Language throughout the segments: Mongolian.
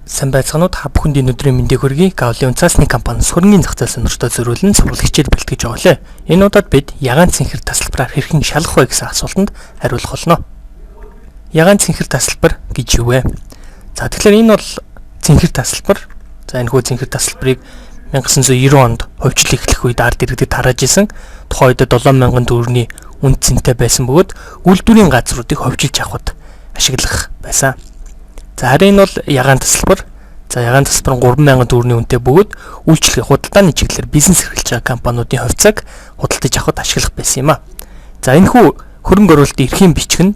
Сайн байцгаанууд та бүхэнд өнөөдрийн мэндийг хүргэе. Гавлийн цаасны компани сүрэнгийн зах зээл сонирхтой зориулсан сургууль хичээл бэлтгэж байгаа лээ. Энэ удаад бид ягаан цэнхэр тасалбараар хэрхэн шалах вэ гэсэн асуултанд хариулах болно. Ягаан цэнхэр тасалбар гэж юу вэ? За тэгэхээр энэ бол цэнхэр тасалбар. За энэ хүү цэнхэр тасалбарыг 1990 онд хувьчлал эхлэх үед ард иргэдэд тарааж исэн. Тухайн үед 7,000 төгрөгийн үнд цэнтэй байсан бөгөөд үйлдвэрийн газруудыг хувьчилж авахд ашиглах байсан. За харин энэ бол ягаан тасалбар. За ягаан тасалбар 3,000 төгрөгийн үнэтэй бөгөөд үйлчлэгээ худалдааны чиглэлээр бизнес эрхэлж байгаа компаниудын хувьцааг худалдаж авахд ашиглах байсан юм а. За энэ хүү хөрөнгө оруулалтын эрхийн бичиг нь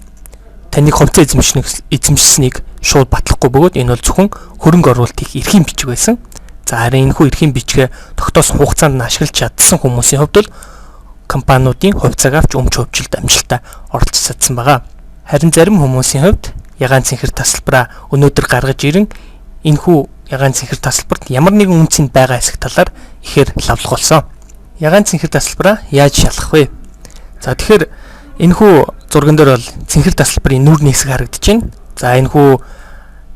таныг хувьцаа эзэмшсэнийг шууд батлахгүй бөгөөд энэ бол зөвхөн хөрөнгө оруулалтын эрхийн бичиг байсан. За харин энэ хүү эрхийн бичгээ тогтоосон хугацаанд нь ашиглаж чадсан хүмүүсийн хувьд бол компаниудын хувьцааг авч өмч хөвчлөлд амжилттай оролцож чадсан байгаа. Харин зарим хүмүүсийн хувьд ягаан цэнхэр тасалбараа өнөөдөр гаргаж ирэн энэхүү ягаан цэнхэр тасалбарт ямар нэгэн үнцийн байгаа хэсэг талаар ихээр лавлах болсон. Ягаан цэнхэр тасалбараа яаж шалах вэ? За тэгэхээр энэхүү зурган дээр бол цэнхэр тасалбарын нүүрний хэсэг харагдаж байна. За энэхүү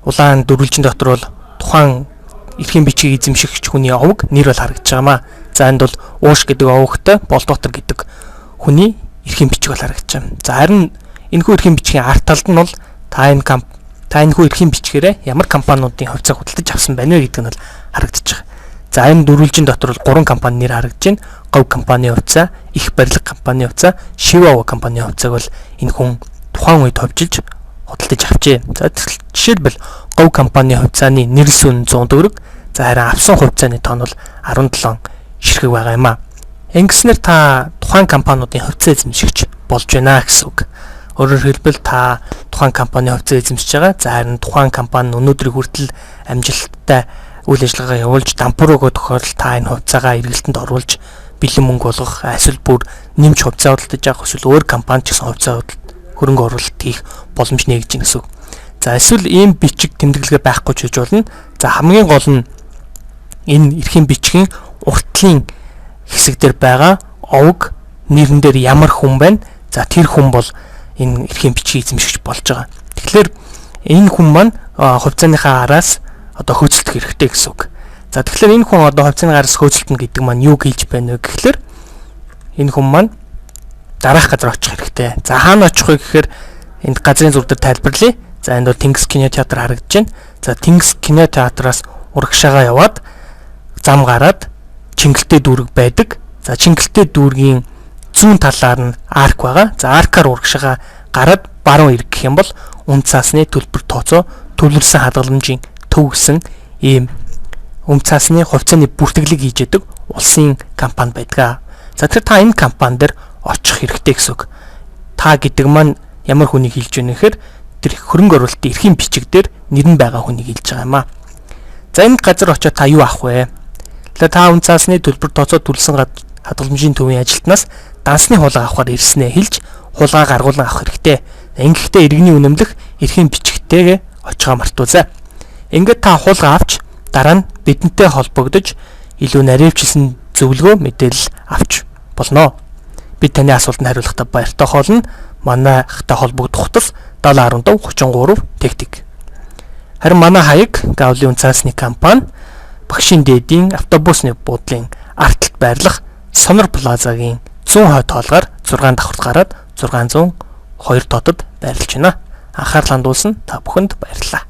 улаан дөрвөлжин дотор бол тухайн эрхийн бичгийг эзэмшигч хүний овог нэр бол харагдаж байгаамаа. За энд бол ууш гэдэг овогтой Болдотор гэдэг хүний эрхийн бичиг бол харагдаж байна. За харин энэхүү эрхийн бичгийн арт талд нь бол та энэхүү эрхийн бичгээрээ ямар компаниудын хувьцааг худалдаж авсан байна вэ гэдэг нь бол харагдаж байгаа. За энэ дөрвөлжин дотор бол 3 компани нэр харагдаж байна. Говь компани хувьцаа, их барилга компани хувьцаа, Шивава компани хувьцааг бол энэ хүн тухайн үед хувьчилж худалдаж авчээ. За жишээлбэл говь компани хувьцааны нэрс үн 100 төгрөг. За харин авсан хувьцааны тоон бол 17 ширхэг байгаа юм а. Ингэснээр та тухайн компаниудын хувьцаа эзэмшигч болж байна гэсэн үг. Өөрөөр хэлбэл та тухайн компани хувьцаа эзэмшиж байгаа. За харин тухайн компани өнөөдрийн хүртэл амжилттай үйл ажиллагаа явуулж дампур өгөх тохиолдолд та энэ хувьцаагаа эргэлтэнд оруулж бэлэн мөнгө олгох, эсвэл бүр нэмж хувьцаа худалдаж авах, эсвэл өөр компани ч гэсэн хувьцаа хөрөнгө оруулалт хийх боломж нэгж гин гэсэн үг. За эсвэл ийм бичиг тэмдэглэгээ байхгүй ч гэж болно. За хамгийн гол нь энэ эрхийн бичгийн уртлын хэсэг дээр байгаа овог нэрэн дээр ямар хүн байна? За тэр хүн бол энэ эрхийн бичгийг эзэмшигч болж байгаа. Тэгэхээр энэ хүн маань хувьцааныхаа араас одоо хөөцөлдөх хэрэгтэй гэсэн үг. За тэгэхээр энэ хүн одоо хувьцааны араас хөөцөлдөнө гэдэг маань юу хэлж байна вэ гэхээр энэ хүн маань дараах газар очих хэрэгтэй. За хаана очих вэ гэхээр энд газрын зур дээр тайлбарлая. За энд бол Тэнгис кино театр харагдаж байна. За Тэнгис кино театраас урагшаага яваад зам гараад Чингэлтэй дүүрэг байдаг. За Чингэлтэй дүүргийн зүүн талаар нь арк байгаа. За аркаар урагшаага гараад баруун ирэх гэх юм бол үн цаасны төлбөр тооцоо төвлөрсөн хадгаламжийн төв гэсэн ийм үн цаасны хувьцааны бүртгэлэг хийж яадаг улсын компани байдаг. За тэгэхээр та энэ компани дээр очих хэрэгтэй гэсэн үг. Та гэдэг маань ямар хүнийг хэлж байна гэхээр тэр хөрөнгө оруулалтын эрхийн бичиг дээр нэр нь байгаа хүнийг хэлж байгаа юм а. За энэ газар очиод та юу авах вэ? Та үн цаасны төлбөр тооцоо төлсөн хадгаламжийн төвийн ажилтнаас дансны хулгай авахар ирснээ хэлж хулгай гаргуулan авах хэрэгтэй. Ингэхдээ иргэний үнэмлэх эрхийн бичгтэйгээ очихоо мартуузай. Ингээд та хулгай авч дараа нь бидэнтэй холбогдож илүү наривчлсан зөвлөгөө мэдээлэл авч болно. Бид таны асуултанд хариулахдаа баяртай холно. Манайхтай холбогдох тус 715 33 тэгтэг. Харин манай хаяг Гавлийн цаасны компани Багшийн дээдийн автобусны буудлын арт талд байрлах Сонор плазагийн 100 хойд тоолгаар 6 давхарт гараад 602 дотод байрлаж байна. Анхаарал хандуулсан та бүхэнд баярлалаа.